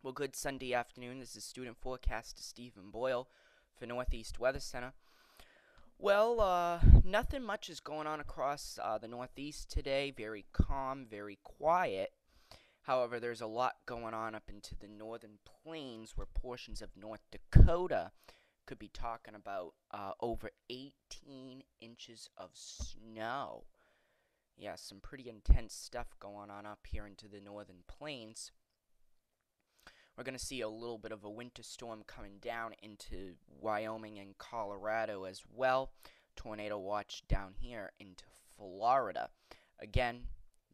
Well, good Sunday afternoon. This is Student Forecaster Stephen Boyle for Northeast Weather Center. Well, nothing much is going on across the Northeast today. Very calm, very quiet. However, there's a lot going on up into the northern plains where portions of North Dakota could be talking about over 18 inches of snow. Yeah, some pretty intense stuff going on up here into the northern plains. We're going to see a little bit of a winter storm coming down into Wyoming and Colorado as well. Tornado watch down here into Florida. Again,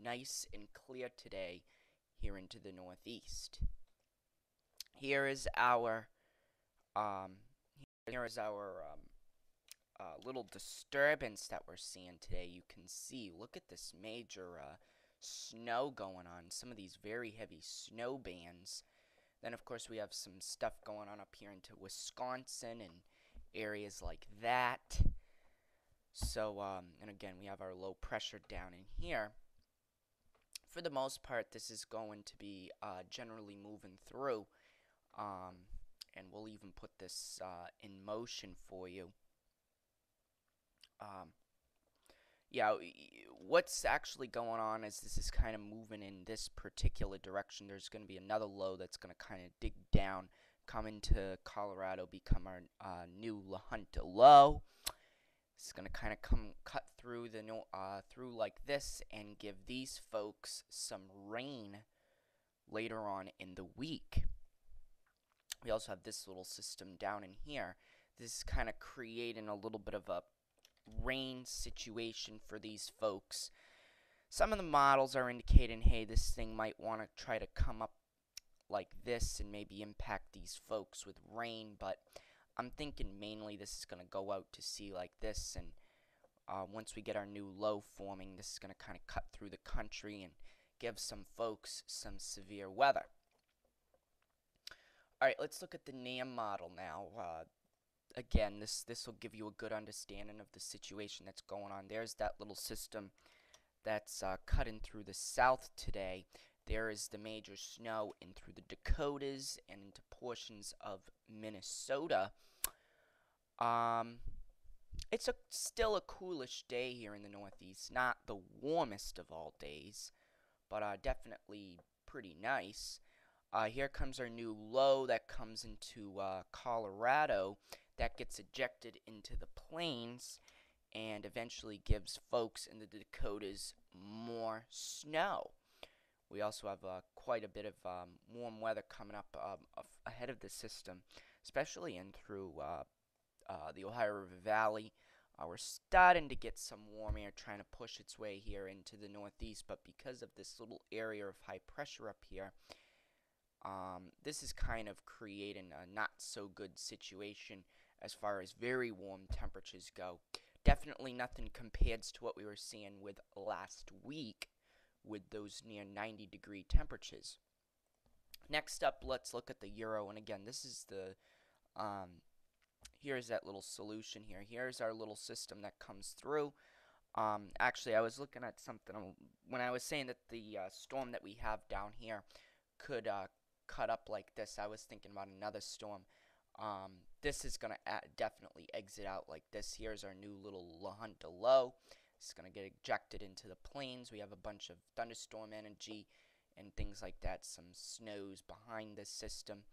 nice and clear today here into the Northeast. Here is our um, little disturbance that we're seeing today. You can see, look at this major snow going on. Some of these very heavy snow bands. Then, of course, we have some stuff going on up here into Wisconsin and areas like that. So, and again, we have our low pressure down in here. For the most part, this is going to be generally moving through. And we'll even put this in motion for you. Yeah, what's actually going on is this is kind of moving in this particular direction. There's going to be another low that's going to kind of dig down, come into Colorado, become our new La Junta low. It's going to kind of cut through through like this and give these folks some rain later on in the week. We also have this little system down in here. This is kind of creating a little bit of a rain situation for these folks. Some of the models are indicating, hey, this thing might want to try to come up like this and maybe impact these folks with rain, but I'm thinking mainly this is going to go out to sea like this, and once we get our new low forming, this is going to kind of cut through the country and give some folks some severe weather. Alright, let's look at the NAM model now. Again, this will give you a good understanding of the situation that's going on. There's that little system that's cutting through the south today. There is the major snow in through the Dakotas and into portions of Minnesota. It's still a coolish day here in the Northeast. Not the warmest of all days, but definitely pretty nice. Here comes our new low that comes into Colorado. That gets ejected into the plains and eventually gives folks in the Dakotas more snow. We also have quite a bit of warm weather coming up ahead of the system, especially in through the Ohio River Valley. We're starting to get some warm air trying to push its way here into the Northeast, but because of this little area of high pressure up here, this is kind of creating a not so good situation as far as very warm temperatures go. Definitely nothing compared to what we were seeing with last week with those near 90-degree temperatures. Next up, let's look at the Euro, and again, this is the here's that little solution here. Here's our little system that comes through. Actually, I was looking at something when I was saying that the storm that we have down here could cut up like this. I was thinking about another storm. This is going to definitely exit out like this. Here's our new little La Junta low. It's going to get ejected into the plains. We have a bunch of thunderstorm energy and things like that. Some snows behind this system.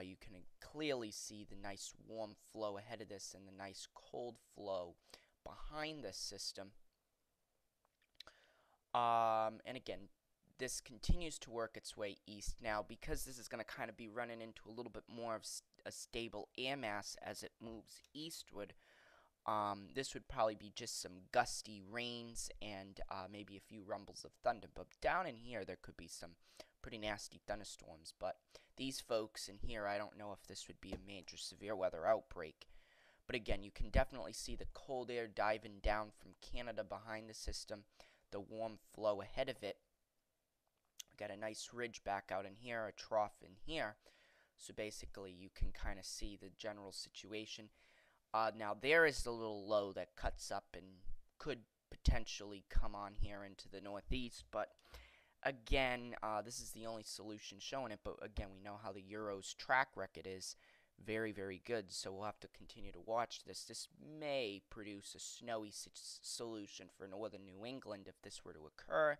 You can clearly see the nice warm flow ahead of this and the nice cold flow behind this system. And again, this continues to work its way east. Now, because this is going to kind of be running into a little bit more of a stable air mass as it moves eastward, this would probably be just some gusty rains and maybe a few rumbles of thunder. But down in here, there could be some pretty nasty thunderstorms. But these folks in here, I don't know if this would be a major severe weather outbreak. But again, you can definitely see the cold air diving down from Canada behind the system, the warm flow ahead of it. Got a nice ridge back out in here, a trough in here. So basically, you can kind of see the general situation. Now, there is the little low that cuts up and could potentially come on here into the Northeast, but again, this is the only solution showing it, but again, we know how the Euro's track record is very, very good, so we'll have to continue to watch this. This may produce a snowy solution for northern New England if this were to occur.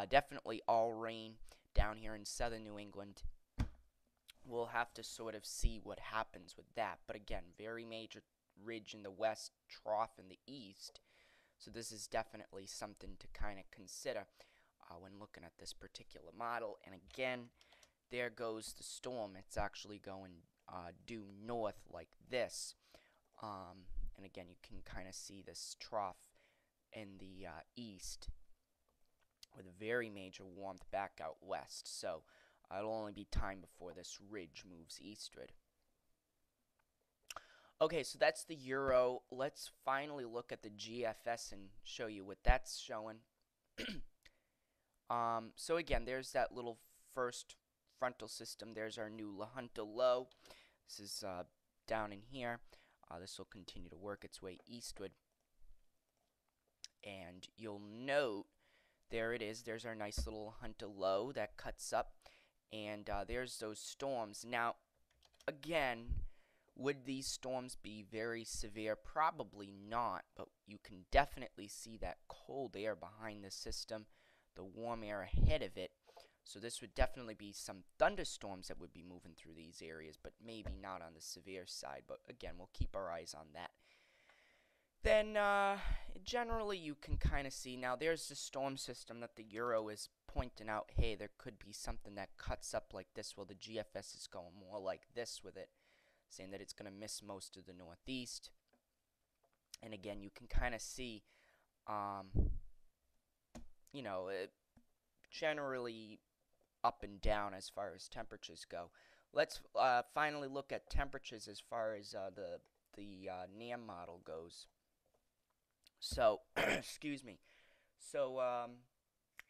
Definitely all rain down here in southern New England. We'll have to sort of see what happens with that. But again, very major ridge in the west, trough in the east. So this is definitely something to kind of consider when looking at this particular model. And again, there goes the storm. It's actually going due north like this. And again, you can kind of see this trough in the east with a very major warmth back out west. So it'll only be time before this ridge moves eastward. Okay, so that's the Euro. Let's finally look at the GFS and show you what that's showing. So again, there's that little first frontal system. There's our new La Junta low. This is down in here. This will continue to work its way eastward. And you'll note, there it is. There's our nice little La Junta low that cuts up. And there's those storms. Now, again, would these storms be very severe? Probably not, but you can definitely see that cold air behind the system, the warm air ahead of it. So this would definitely be some thunderstorms that would be moving through these areas, but maybe not on the severe side. But again, we'll keep our eyes on that. Then, generally, you can kind of see, now there's the storm system that the Euro is pointing out, hey, there could be something that cuts up like this. Well, the GFS is going more like this with it, saying that it's going to miss most of the northeast. And again, you can kind of see, you know, generally up and down as far as temperatures go. Let's finally look at temperatures as far as the NAM model goes. So, excuse me. So,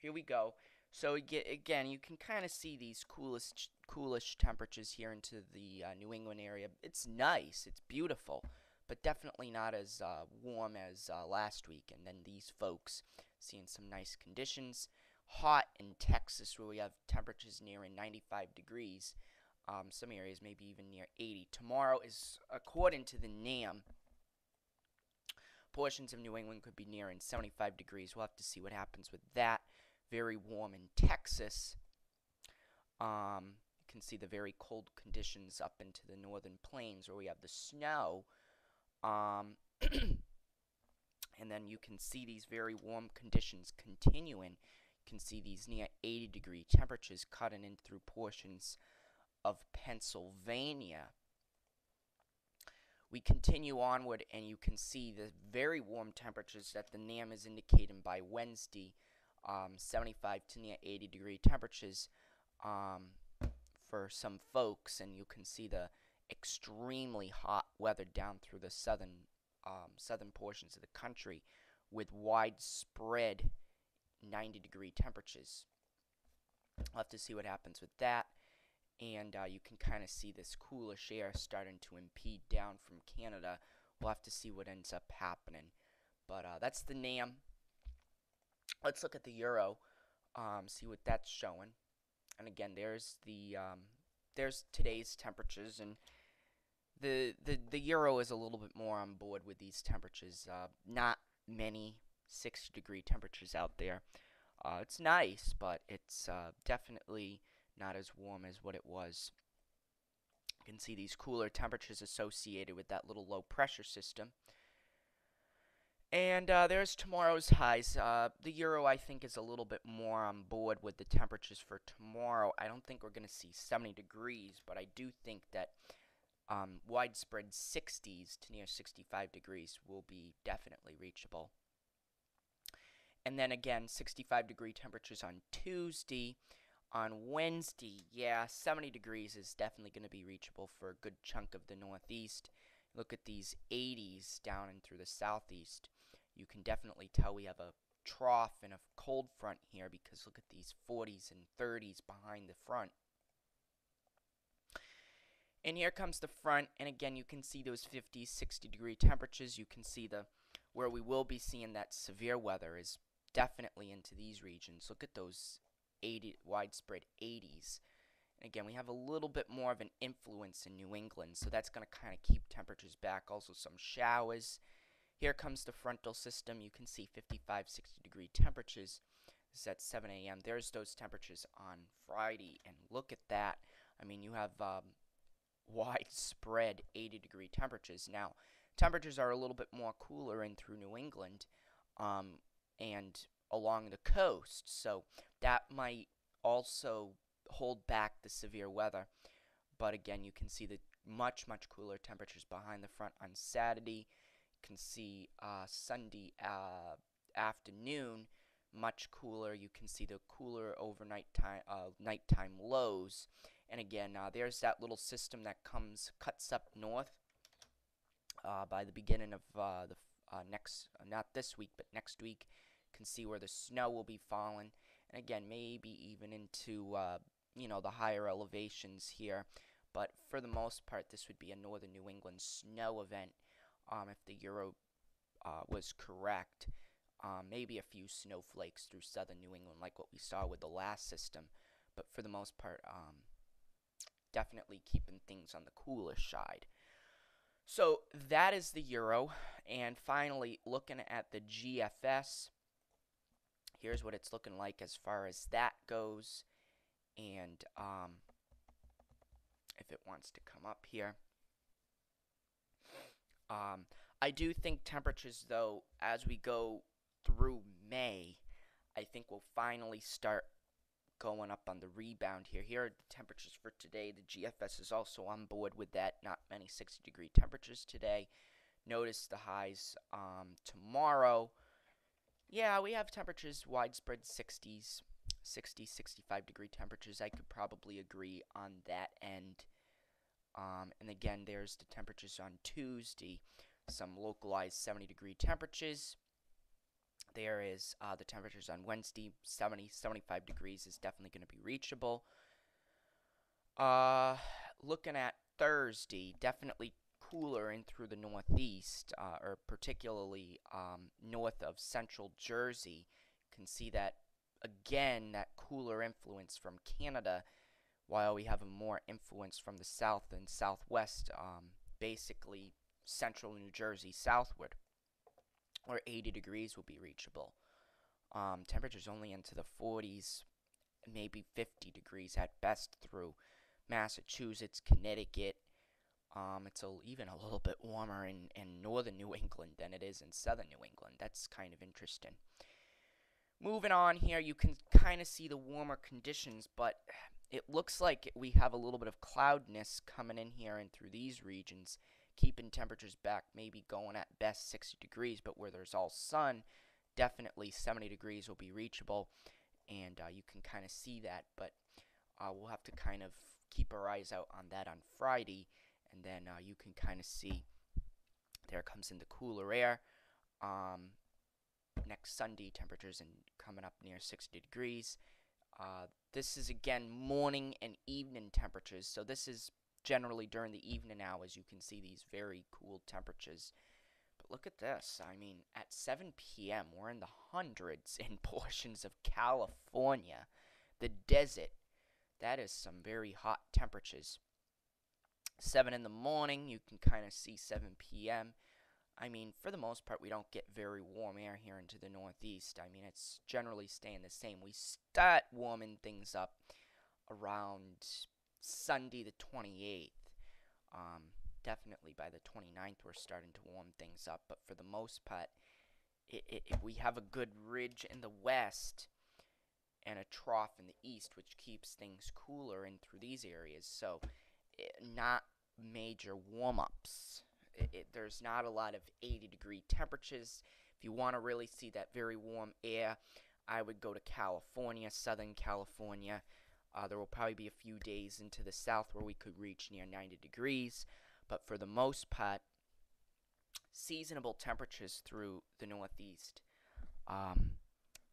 here we go. So, again, you can kind of see these coolish temperatures here into the New England area. It's nice. It's beautiful. But definitely not as warm as last week. And then these folks seeing some nice conditions. Hot in Texas, where we have temperatures nearing 95 degrees. Some areas maybe even near 80. Tomorrow is, according to the NAM, portions of New England could be nearing 75 degrees. We'll have to see what happens with that. Very warm in Texas. You can see the very cold conditions up into the northern plains where we have the snow. And then you can see these very warm conditions continuing. You can see these near 80-degree temperatures cutting in through portions of Pennsylvania. We continue onward, and you can see the very warm temperatures that the NAM is indicating by Wednesday, 75 to near 80-degree temperatures for some folks, and you can see the extremely hot weather down through the southern portions of the country with widespread 90-degree temperatures. We'll have to see what happens with that. And you can kind of see this coolish air starting to impede down from Canada. We'll have to see what ends up happening. But that's the NAM. Let's look at the Euro, see what that's showing. And again, there's today's temperatures, and the Euro is a little bit more on board with these temperatures. Not many 60-degree temperatures out there. It's nice, but it's definitely not as warm as what it was. You can see these cooler temperatures associated with that little low pressure system. And there's tomorrow's highs. The Euro, I think, is a little bit more on board with the temperatures for tomorrow. I don't think we're going to see 70 degrees, but I do think that widespread 60s to near 65 degrees will be definitely reachable. And then again, 65-degree temperatures on Tuesday. On Wednesday, yeah, 70 degrees is definitely going to be reachable for a good chunk of the northeast. Look at these 80s down and through the southeast. You can definitely tell we have a trough and a cold front here, because look at these 40s and 30s behind the front. And here comes the front, and again, you can see those 50, 60-degree temperatures. You can see where we will be seeing that severe weather is definitely into these regions. Look at those widespread 80s. And again, we have a little bit more of an influence in New England, so that's going to kind of keep temperatures back. Also, some showers. Here comes the frontal system. You can see 55, 60 degree temperatures. This is at 7 a.m. There's those temperatures on Friday, and look at that. I mean, you have widespread 80 degree temperatures. Now, temperatures are a little bit more cooler in through New England and along the coast, so that might also hold back the severe weather. But again, you can see the much, much cooler temperatures behind the front on Saturday. You can see Sunday afternoon, much cooler. You can see the cooler overnight time, nighttime lows. And again, there's that little system that cuts up north by the beginning of the not this week, but next week. You can see where the snow will be falling. And again, maybe even into, the higher elevations here. But for the most part, this would be a northern New England snow event if the Euro was correct. Maybe a few snowflakes through southern New England like what we saw with the last system. But for the most part, definitely keeping things on the coolish side. So that is the Euro. And finally, looking at the GFS, here's what it's looking like as far as that goes. And if it wants to come up here. I do think temperatures, though, as we go through May, I think we'll finally start going up on the rebound here. Here are the temperatures for today. The GFS is also on board with that. Not many 60-degree temperatures today. Notice the highs tomorrow. Yeah, we have temperatures widespread 60s, 60, 65-degree temperatures. I could probably agree on that end. And again, there's the temperatures on Tuesday. Some localized 70-degree temperatures. There is the temperatures on Wednesday. 70, 75 degrees is definitely going to be reachable. Looking at Thursday, definitely cooler in through the northeast, or particularly north of central Jersey. You can see that, again, that cooler influence from Canada, while we have a more influence from the south and southwest, basically central New Jersey southward, where 80 degrees will be reachable. Temperatures only into the 40s, maybe 50 degrees at best through Massachusetts, Connecticut. It's even a little bit warmer in northern New England than it is in southern New England. That's kind of interesting. Moving on here, you can kind of see the warmer conditions, but it looks like we have a little bit of cloudiness coming in here and through these regions, keeping temperatures back, maybe going at best 60 degrees, but where there's all sun, definitely 70 degrees will be reachable, and you can kind of see that, but we'll have to kind of keep our eyes out on that on Friday, and then you can kind of see there comes in the cooler air. Next Sunday, temperatures coming up near 60 degrees. This is, again, morning and evening temperatures, so this is generally during the evening hours. You can see these very cool temperatures. But look at this. I mean, at 7 p.m., we're in the hundreds in portions of California. The desert, that is some very hot temperatures. 7 in the morning, you can kind of see 7 p.m. I mean, for the most part, we don't get very warm air here into the northeast. I mean, it's generally staying the same. We start warming things up around Sunday the 28th. Definitely by the 29th, we're starting to warm things up. But for the most part, we have a good ridge in the west and a trough in the east, which keeps things cooler in through these areas. So, not major warm-ups. There's not a lot of 80-degree temperatures. If you want to really see that very warm air, I would go to California, Southern California. There will probably be a few days into the south where we could reach near 90 degrees. But for the most part, seasonable temperatures through the northeast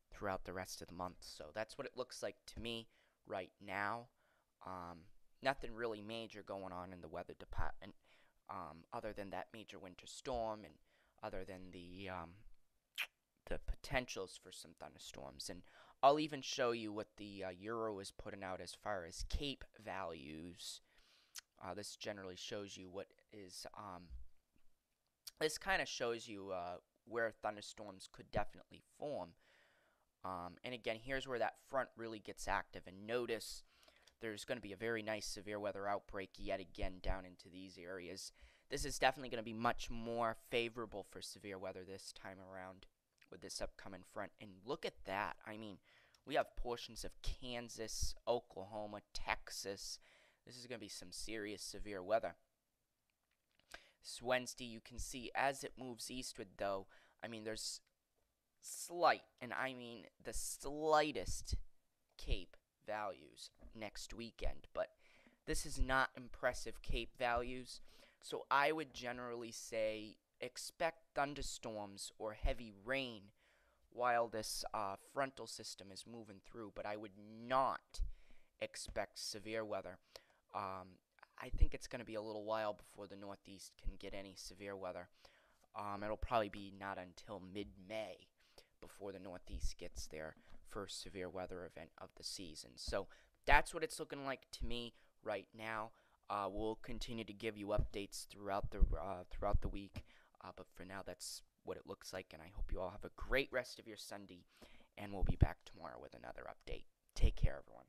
throughout the rest of the month. So that's what it looks like to me right now. Nothing really major going on in the weather department. Other than that major winter storm, and other than the potentials for some thunderstorms. And I'll even show you what the Euro is putting out as far as Cape values. This generally shows you what is, this kind of shows you where thunderstorms could definitely form. And again, here's where that front really gets active. And notice there's going to be a very nice severe weather outbreak yet again down into these areas. This is definitely going to be much more favorable for severe weather this time around with this upcoming front. And look at that. I mean, we have portions of Kansas, Oklahoma, Texas. This is going to be some serious severe weather. This Wednesday, you can see as it moves eastward, though, I mean, there's slight, and I mean the slightest Cape values next weekend. But this is not impressive Cape values. So I would generally say expect thunderstorms or heavy rain while this frontal system is moving through, but I would not expect severe weather. I think it's going to be a little while before the Northeast can get any severe weather. It'll probably be not until mid-May before the Northeast gets their first severe weather event of the season. So that's what it's looking like to me right now. We'll continue to give you updates throughout the week, but for now, that's what it looks like, and I hope you all have a great rest of your Sunday, and we'll be back tomorrow with another update. Take care, everyone.